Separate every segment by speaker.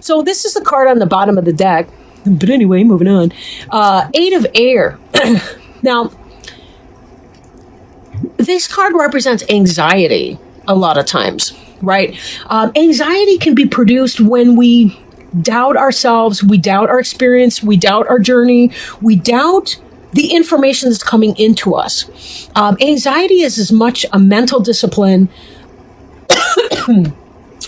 Speaker 1: So this is the card on the bottom of the deck. But anyway, moving on. Eight of Air. Now, this card represents anxiety a lot of times, right? Anxiety can be produced when we doubt ourselves, we doubt our experience, we doubt our journey, we doubt the information that's coming into us. Anxiety is as much a mental discipline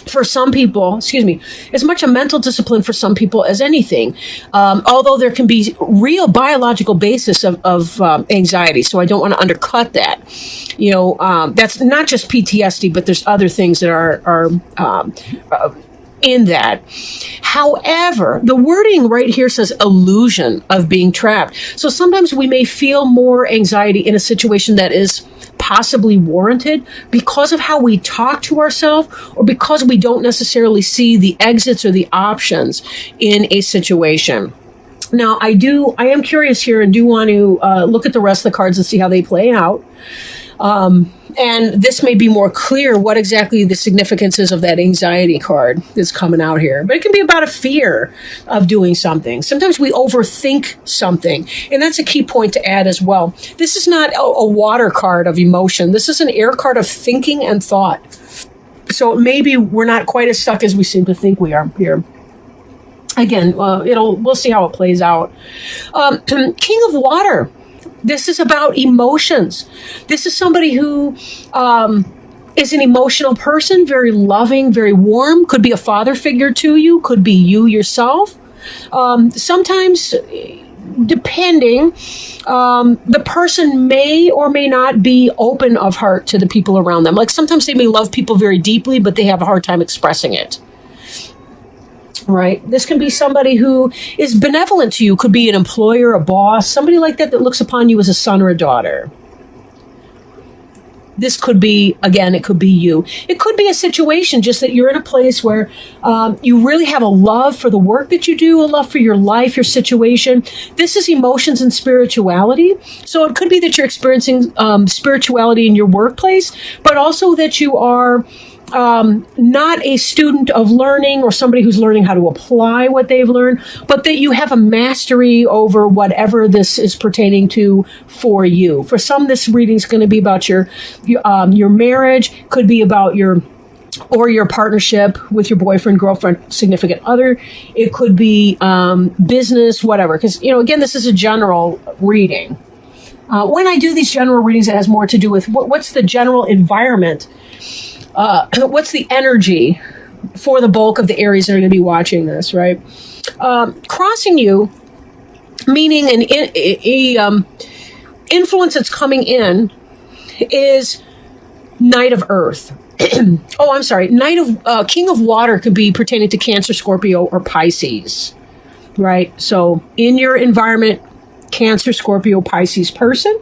Speaker 1: for some people, as much a mental discipline for some people as anything. Although there can be real biological basis of anxiety. So I don't want to undercut that. That's not just PTSD, but there's other things that are in that. However, the wording right here says illusion of being trapped. So sometimes we may feel more anxiety in a situation that is possibly warranted because of how we talk to ourselves, or because we don't necessarily see the exits or the options in a situation. Now, I am curious here and do want to look at the rest of the cards and see how they play out. And this may be more clear what exactly the significance is of that anxiety card that's coming out here. But it can be about a fear of doing something. Sometimes we overthink something. And that's a key point to add as well. This is not a water card of emotion. This is an air card of thinking and thought. So maybe we're not quite as stuck as we seem to think we are here. Again, we'll see how it plays out. King of Water. This is about emotions. This is somebody who is an emotional person, very loving, very warm. Could be a father figure to you. Could be you yourself. Sometimes, depending, the person may or may not be open of heart to the people around them. Like sometimes they may love people very deeply, but they have a hard time expressing it. Right. This can be somebody who is benevolent to you. Could be an employer, a boss, somebody like that looks upon you as a son or a daughter. This could be, again, it could be you. It could be a situation just that you're in a place where you really have a love for the work that you do, a love for your life, your situation. This is emotions and spirituality. So it could be that you're experiencing spirituality in your workplace, but also that you are not a student of learning or somebody who's learning how to apply what they've learned, but that you have a mastery over whatever this is pertaining to for you. For some, this reading is going to be about your marriage, could be about your partnership with your boyfriend, girlfriend, significant other. It could be business, whatever. Because, again, this is a general reading. When I do these general readings, it has more to do with what's the general environment. What's the energy for the bulk of the Aries that are going to be watching this, right? Crossing you, meaning an influence that's coming in, is Knight of Earth. Oh, I'm sorry. King of Water could be pertaining to Cancer, Scorpio, or Pisces, right? So in your environment, Cancer, Scorpio, Pisces person,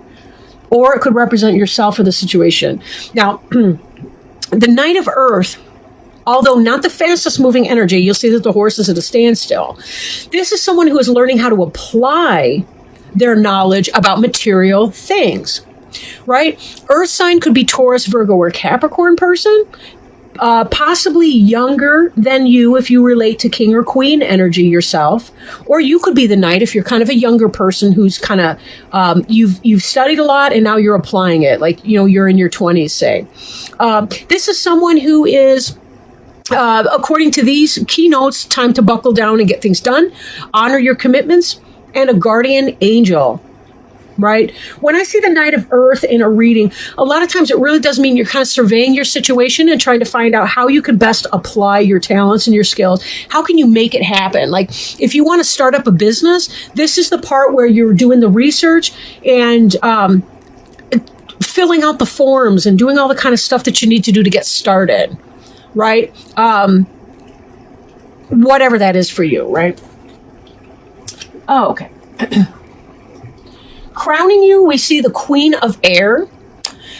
Speaker 1: or it could represent yourself or the situation. Now, the Knight of Earth, although not the fastest moving energy, you'll see that the horse is at a standstill. This is someone who is learning how to apply their knowledge about material things, right? Earth sign could be Taurus, Virgo, or Capricorn person, possibly younger than you if you relate to King or Queen energy yourself, or you could be the Knight if you're kind of a younger person who's kind of you've studied a lot and now you're applying it, like you're in your 20s, say. This is someone who is, according to these keynotes, time to buckle down and get things done, honor your commitments, and a guardian angel. Right? When I see the Knight of Earth in a reading, a lot of times it really does mean you're kind of surveying your situation and trying to find out how you can best apply your talents and your skills. How can you make it happen? Like if you want to start up a business, this is the part where you're doing the research and filling out the forms and doing all the kind of stuff that you need to do to get started. Right? Whatever that is for you, right? Oh, okay. Crowning you, we see the Queen of Air.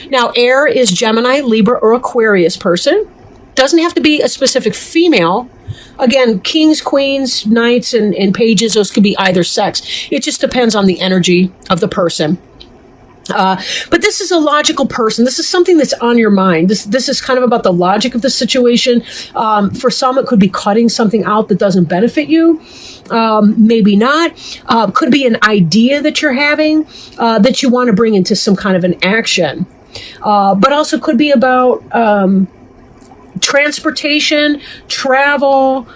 Speaker 1: Now, air is Gemini, Libra, or Aquarius person. Doesn't have to be a specific female. Again, kings, queens, knights, and pages, those could be either sex. It just depends on the energy of the person. But this is a logical person. This is something that's on your mind. This is kind of about the logic of the situation. For some, it could be cutting something out that doesn't benefit you. Maybe not. Could be an idea that you're having that you want to bring into some kind of an action. But also could be about transportation, travel,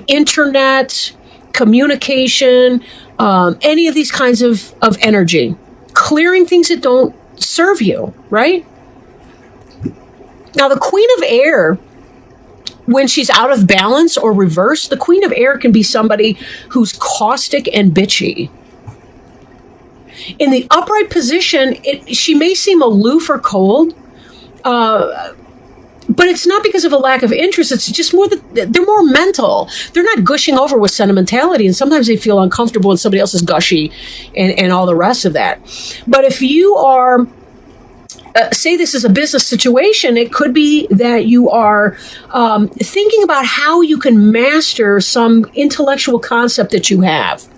Speaker 1: internet, communication, any of these kinds of energy. Clearing things that don't serve you, right? Now, the Queen of Air, when she's out of balance or reversed, the Queen of Air can be somebody who's caustic and bitchy. In the upright position, she may seem aloof or cold, but it's not because of a lack of interest. It's just more that they're more mental. They're not gushing over with sentimentality, and sometimes they feel uncomfortable when somebody else is gushy and all the rest of that. But if you are, say this is a business situation, it could be that you are thinking about how you can master some intellectual concept that you have,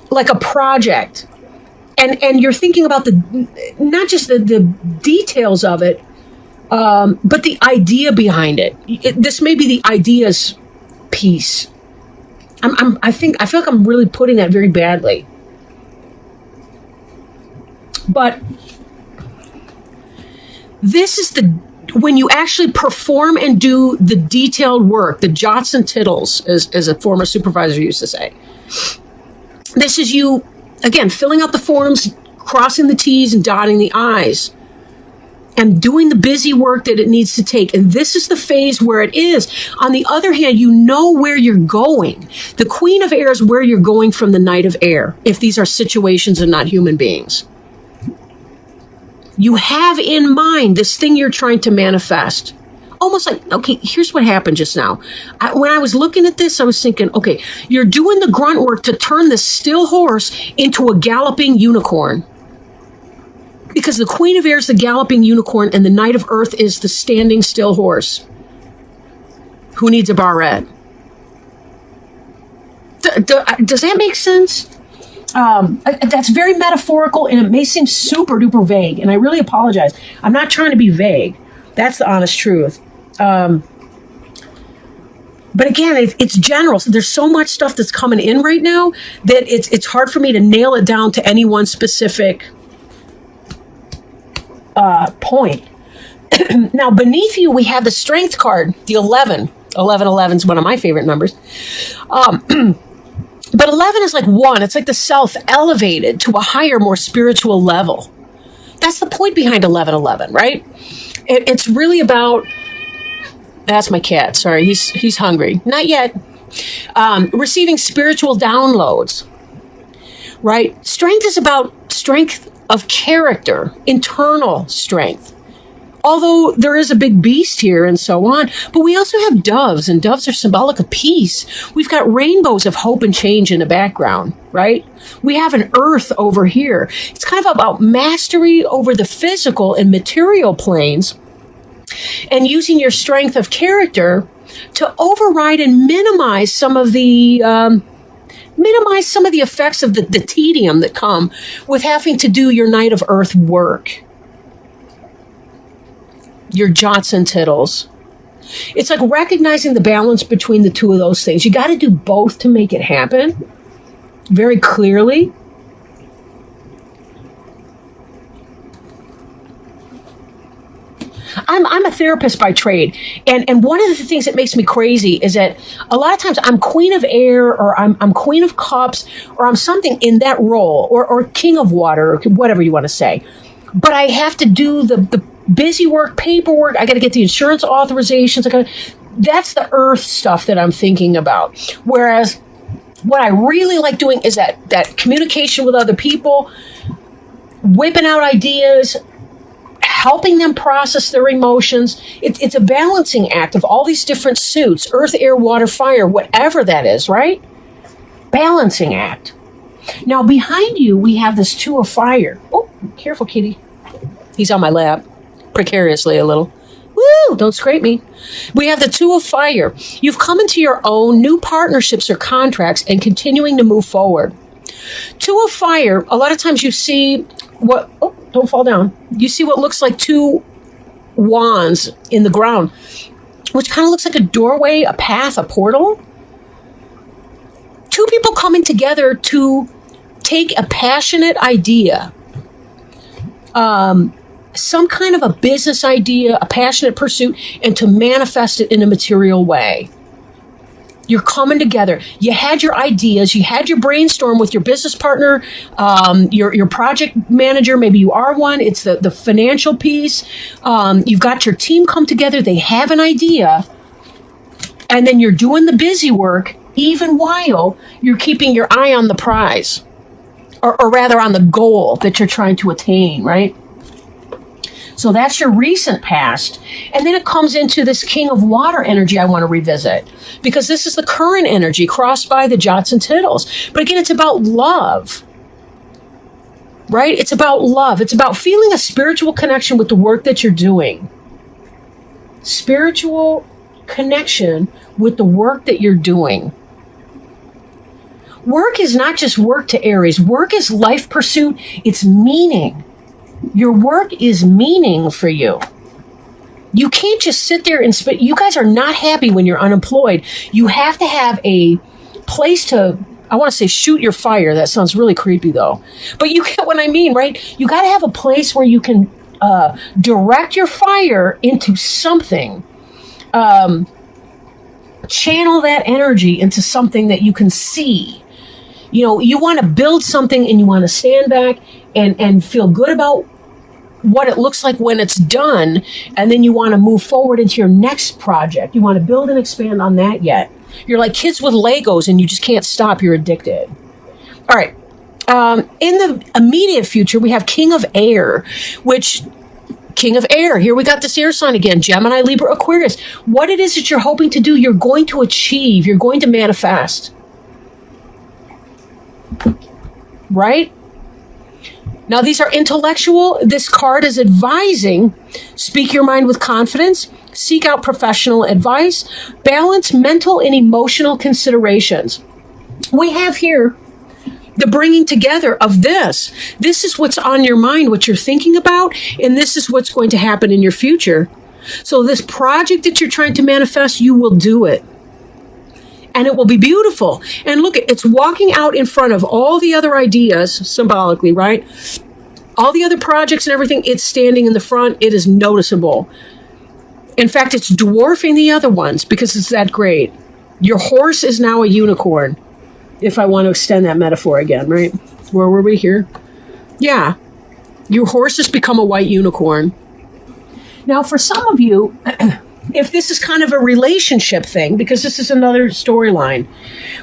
Speaker 1: like a project. And you're thinking about not just the details of it, but the idea behind it. This may be the ideas piece. I feel like I'm really putting that very badly. But this is when you actually perform and do the detailed work, the jots and tittles, as a former supervisor used to say. This is you, again, filling out the forms, crossing the T's and dotting the I's, and doing the busy work that it needs to take. And this is the phase where it is. On the other hand, you know where you're going. The Queen of Air is where you're going from the Knight of Air, if these are situations and not human beings. You have in mind this thing you're trying to manifest. Almost like, okay, here's what happened just now. When I was looking at this, I was thinking, okay, you're doing the grunt work to turn this still horse into a galloping unicorn. Because the Queen of Air is the galloping unicorn and the Knight of Earth is the standing still horse. Who needs a barrette? Does that make sense? That's very metaphorical, and it may seem super duper vague, and I really apologize. I'm not trying to be vague. That's the honest truth. But again, it's general. So there's so much stuff that's coming in right now that it's hard for me to nail it down to any one specific point. Now, beneath you, we have the Strength card, the 11. 11 is one of my favorite numbers. But 11 is like 1. It's like the self elevated to a higher, more spiritual level. That's the point behind 1111, right? It's really about... That's my cat. Sorry, he's hungry. Not yet. Receiving spiritual downloads, right? Strength is about strength of character, internal strength. Although there is a big beast here and so on, but we also have doves, and doves are symbolic of peace. We've got rainbows of hope and change in the background, right? We have an earth over here. It's kind of about mastery over the physical and material planes, and using your strength of character to override and minimize some of the effects of the tedium that come with having to do your Knight of Earth work. Your jots and tittles. It's like recognizing the balance between the two of those things. You got to do both to make it happen very clearly. I'm a therapist by trade, and one of the things that makes me crazy is that a lot of times I'm Queen of Air, or I'm Queen of Cups, or I'm something in that role, or King of Water, or whatever you want to say. But I have to do the busy work, paperwork. I got to get the insurance authorizations. That's the earth stuff that I'm thinking about. Whereas what I really like doing is that communication with other people, whipping out ideas, helping them process their emotions. It's a balancing act of all these different suits, earth, air, water, fire, whatever that is, right? Balancing act. Now, behind you, we have this Two of Fire. Oh, careful, kitty. He's on my lap, precariously a little. Woo, don't scrape me. We have the Two of Fire. You've come into your own new partnerships or contracts and continuing to move forward. Two of fire, a lot of times you see what, oh, don't fall down. You see what looks like two wands in the ground, which kind of looks like a doorway, a path, a portal. Two people coming together to take a passionate idea, some kind of a business idea, a passionate pursuit, and to manifest it in a material way. You're coming together. You had your ideas. You had your brainstorm with your business partner, your project manager. Maybe you are one. It's the financial piece. You've got your team come together. They have an idea. And then you're doing the busy work, even while you're keeping your eye on the prize. Or rather on the goal that you're trying to attain, right? So that's your recent past. And then it comes into this King of Water energy I want to revisit, because this is the current energy crossed by the jots and tittles. But again, it's about love, right? It's about love. It's about feeling a spiritual connection with the work that you're doing. Spiritual connection with the work that you're doing. Work is not just work to Aries. Work is life pursuit. It's meaning. Your work is meaning for you. You can't just sit there and spit. You guys are not happy when you're unemployed. You have to have a place to, I want to say shoot your fire. That sounds really creepy though. But you get what I mean, right? You got to have a place where you can direct your fire into something. Channel that energy into something that you can see. You know, you want to build something and you want to stand back and feel good about what it looks like when it's done. And then you want to move forward into your next project. You want to build and expand on that yet. You're like kids with Legos and you just can't stop. You're addicted. All right. In the immediate future, we have King of Air, which King of Air. Here we got this air sign again, Gemini, Libra, Aquarius. What it is that you're hoping to do, you're going to achieve. You're going to manifest. Right? Now, these are intellectual. This card is advising, speak your mind with confidence, seek out professional advice, balance mental and emotional considerations. We have here the bringing together of this. This is what's on your mind, what you're thinking about, and this is what's going to happen in your future. So this project that you're trying to manifest, you will do it. And it will be beautiful. And look, it's walking out in front of all the other ideas, symbolically, right? All the other projects and everything, it's standing in the front. It is noticeable. In fact, it's dwarfing the other ones because it's that great. Your horse is now a unicorn, if I want to extend that metaphor again, right? Where were we here? Yeah. Your horse has become a white unicorn. Now, for some of you, if this is kind of a relationship thing, because this is another storyline,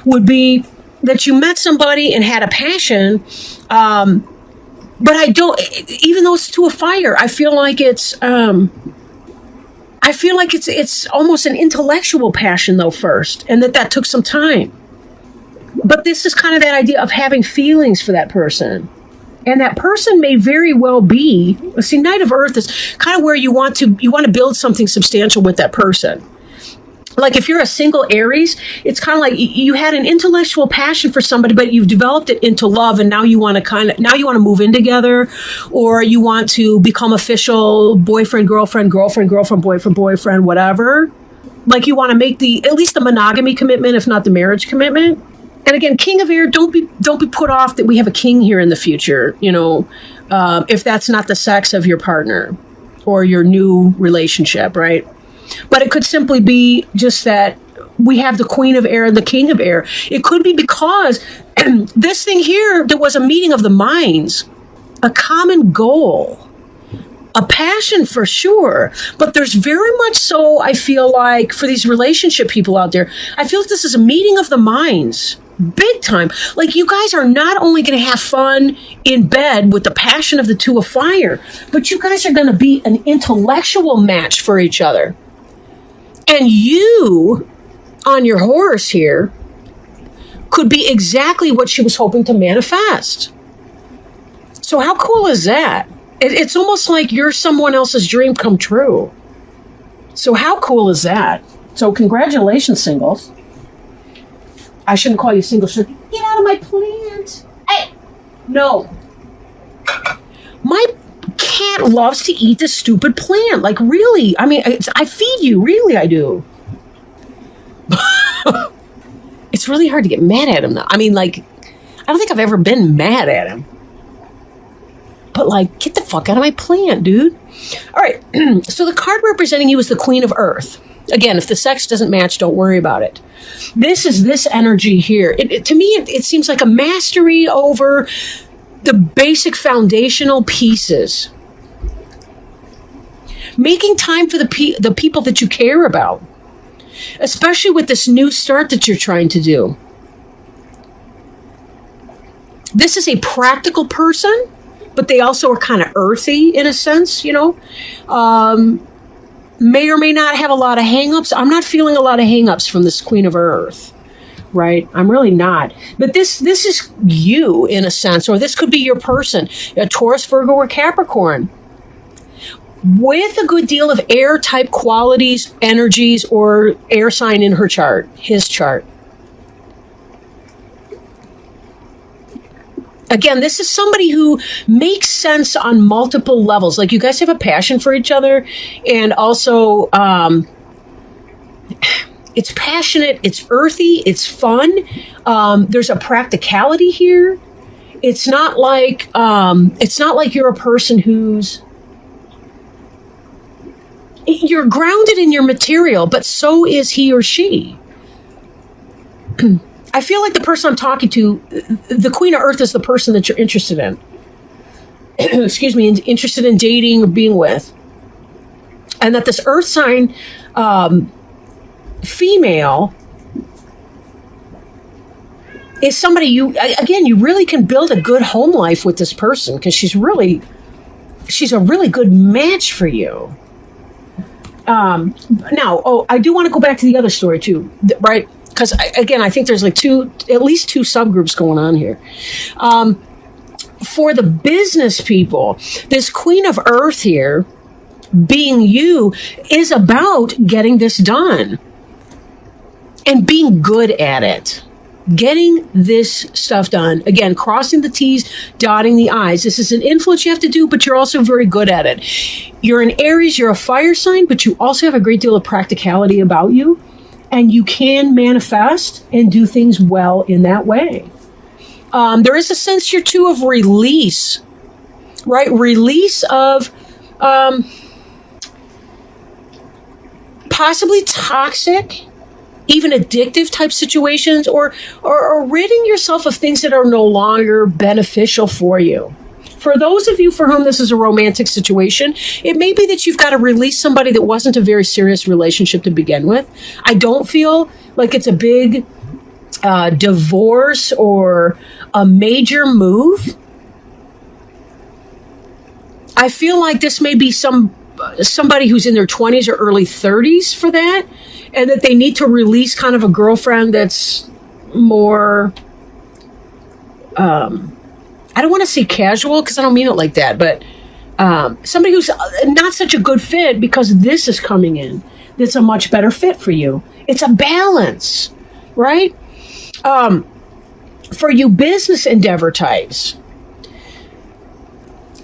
Speaker 1: would be that you met somebody and had a passion, but I don't, even though it's to a fire, I feel like it's almost an intellectual passion though first, and that took some time. But this is kind of that idea of having feelings for that person. And that person may very well be, see, Knight of Earth is kind of where you want to build something substantial with that person. Like if you're a single Aries, it's kind of like you had an intellectual passion for somebody, but you've developed it into love, and now you want to move in together, or you want to become official boyfriend, girlfriend, boyfriend, whatever. Like you want to make at least the monogamy commitment, if not the marriage commitment. And again, King of Air, don't be put off that we have a king here in the future, if that's not the sex of your partner or your new relationship, right? But it could simply be just that we have the Queen of Air and the King of Air. It could be because this thing here, there was a meeting of the minds, a common goal, a passion for sure. But there's very much so, I feel like, for these relationship people out there, I feel like this is a meeting of the minds. Big time. Like you guys are not only going to have fun in bed with the passion of the Two of Fire, but you guys are going to be an intellectual match for each other. And you, on your horse here, could be exactly what she was hoping to manifest. So how cool is that? It's almost like you're someone else's dream come true. So how cool is that? So congratulations, singles. I shouldn't call you single. Get out of my plant. No. My cat loves to eat this stupid plant. Like, really? I mean, I feed you. Really, I do. It's really hard to get mad at him, though. I mean, like, I don't think I've ever been mad at him. But, like, get the fuck out of my plant, dude. All right. So the card representing you is the Queen of Earth. Again, if the sex doesn't match, don't worry about it. This is this energy here. To me, it seems like a mastery over the basic foundational pieces. Making time for the people that you care about. Especially with this new start that you're trying to do. This is a practical person, but they also are kind of earthy in a sense, you know. May or may not have a lot of hang-ups. I'm not feeling a lot of hang-ups from this Queen of Earth, right? I'm really not. But this is you in a sense, or this could be your person, a Taurus, Virgo, or Capricorn. With a good deal of air type qualities, energies, or air sign in her chart, his chart. Again, this is somebody who makes sense on multiple levels. Like, you guys have a passion for each other, and also it's passionate, it's earthy, it's fun. There's a practicality here. It's not like you're a person who's you're grounded in your material, but so is he or she. I feel like the person I'm talking to, the Queen of Earth is the person that you're interested in. Excuse me, interested in dating or being with. And that this Earth sign female is somebody you really can build a good home life with this person, because she's a really good match for you. Now, I do want to go back to the other story too, right? Because again, I think there's like at least two subgroups going on here. For the business people, this Queen of Earth here, being you, is about getting this done and being good at it. Getting this stuff done. Again, crossing the T's, dotting the I's. This is an influence you have to do, but you're also very good at it. You're an Aries, you're a fire sign, but you also have a great deal of practicality about you, and you can manifest and do things well in that way. There is a sense here, too, of release, right? Release of possibly toxic, even addictive type situations, or ridding yourself of things that are no longer beneficial for you. For those of you for whom this is a romantic situation, it may be that you've got to release somebody that wasn't a very serious relationship to begin with. I don't feel like it's a big divorce or a major move. I feel like this may be somebody who's in their 20s or early 30s for that, and that they need to release kind of a girlfriend that's more, I don't want to say casual, because I don't mean it like that, but somebody who's not such a good fit, because this is coming in. That's a much better fit for you. It's a balance, right? For you business endeavor types,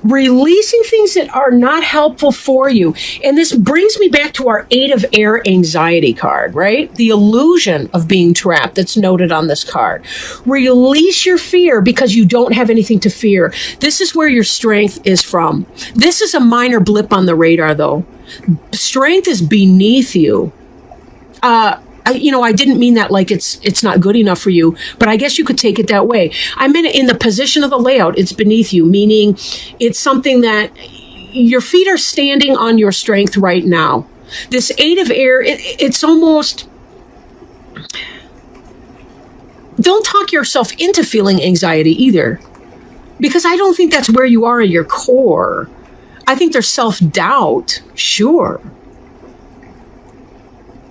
Speaker 1: releasing things that are not helpful for you. And this brings me back to our 8 of Air anxiety card, right? The illusion of being trapped that's noted on this card. Release your fear, because you don't have anything to fear. This is where your strength is from. This is a minor blip on the radar, though. Strength is beneath you. I didn't mean that like it's not good enough for you, but I guess you could take it that way. I meant it in the position of the layout, it's beneath you, meaning it's something that your feet are standing on your strength right now. This 8 of Air, it's almost... Don't talk yourself into feeling anxiety either, because I don't think that's where you are in your core. I think there's self-doubt, sure.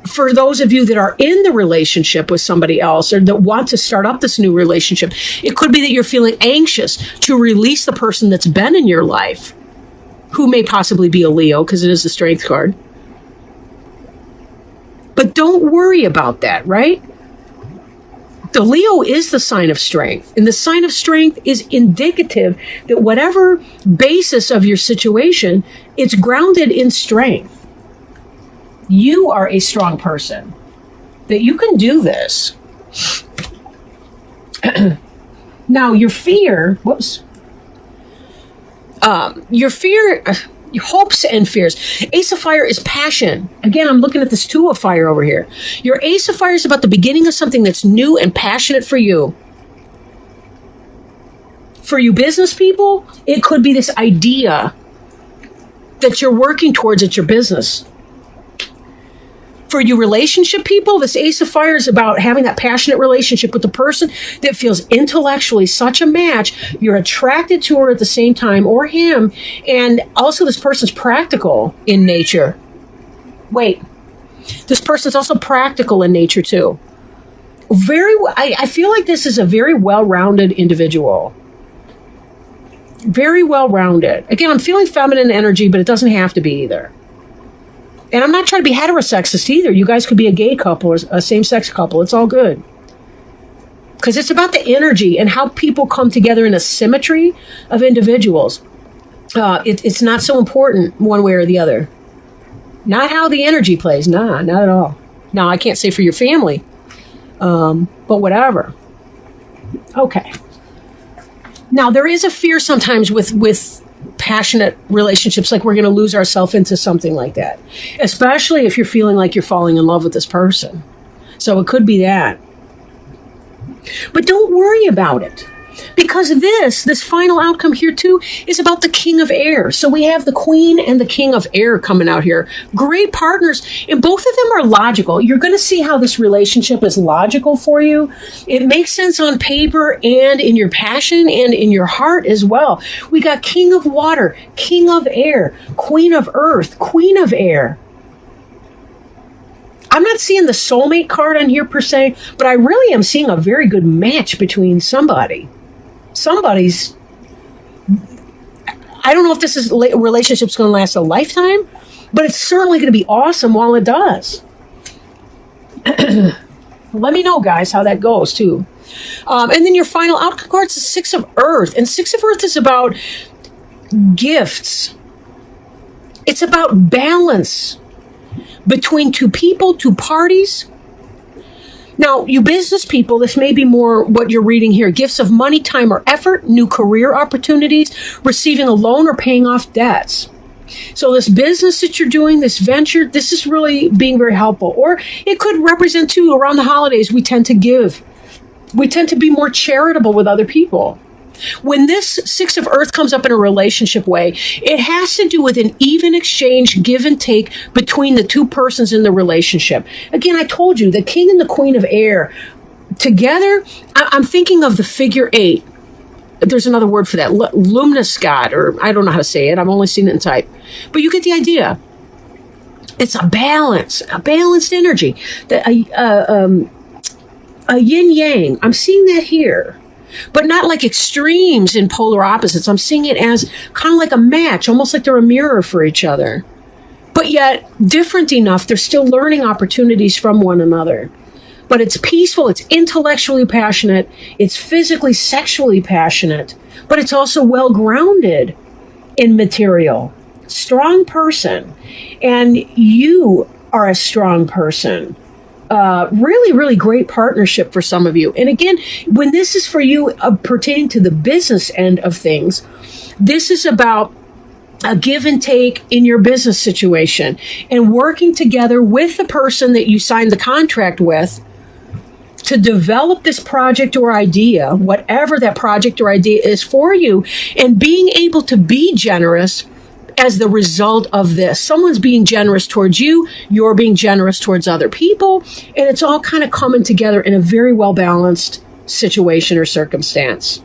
Speaker 1: For those of you that are in the relationship with somebody else, or that want to start up this new relationship, it could be that you're feeling anxious to release the person that's been in your life, who may possibly be a Leo, because it is the strength card. But don't worry about that, right? The Leo is the sign of strength, and the sign of strength is indicative that whatever basis of your situation, it's grounded in strength. You are a strong person, that you can do this. Now, your fear, your hopes and fears. Ace of Fire is passion. Again, I'm looking at this Two of Fire over here. Your Ace of Fire is about the beginning of something that's new and passionate for you. For you business people, it could be this idea that you're working towards at your business. For you relationship people, this Ace of Fire is about having that passionate relationship with the person that feels intellectually such a match. You're attracted to her at the same time, or him, and also this person's practical in nature. Wait, this person's also practical in nature too. I feel like this is a very well-rounded individual. Very well-rounded. Again, I'm feeling feminine energy, but it doesn't have to be either. And I'm not trying to be heterosexist either. You guys could be a gay couple or a same-sex couple. It's all good. Because it's about the energy and how people come together in a symmetry of individuals. It's not so important one way or the other. Not how the energy plays. Nah, not at all. Now, I can't say for your family. But whatever. Okay. Now, there is a fear sometimes with passionate relationships, like we're going to lose ourselves into something like that, especially if you're feeling like you're falling in love with this person. So it could be that. But don't worry about it, because this final outcome here too is about the King of Air. So we have the Queen and the King of Air coming out here. Great partners, and both of them are logical. You're going to see how this relationship is logical for you. It makes sense on paper and in your passion and in your heart as well. We got King of Water, King of Air, Queen of Earth, Queen of Air. I'm not seeing the soulmate card on here per se, but I really am seeing a very good match between somebody. Somebody's, I don't know if this is relationship's going to last a lifetime, but it's certainly going to be awesome while it does. Let me know, guys, how that goes too. And then your final outcome card is the Six of Earth, and Six of Earth is about gifts. It's about balance between two people, two parties. Now, you business people, this may be more what you're reading here. Gifts of money, time, or effort, new career opportunities, receiving a loan, or paying off debts. So this business that you're doing, this venture, this is really being very helpful. Or it could represent, too, around the holidays, we tend to give. We tend to be more charitable with other people. When this Six of Earth comes up in a relationship way, it has to do with an even exchange, give and take between the two persons in the relationship. Again, I told you, the King and the Queen of Air together, I'm thinking of the figure 8. There's another word for that, luminous God, or I don't know how to say it. I've only seen it in type. But you get the idea. It's a balanced energy. A yin-yang. I'm seeing that here. But not like extremes in polar opposites. I'm seeing it as kind of like a match, almost like they're a mirror for each other. But yet different enough, they're still learning opportunities from one another. But it's peaceful, it's intellectually passionate, it's physically, sexually passionate, but it's also well-grounded in material. Strong person. And you are a strong person. Really, really great partnership for some of you. And again, when this is for you pertaining to the business end of things, this is about a give and take in your business situation and working together with the person that you signed the contract with to develop this project or idea, whatever that project or idea is for you, and being able to be generous as the result of this. Someone's being generous towards you, you're being generous towards other people, and it's all kind of coming together in a very well-balanced situation or circumstance.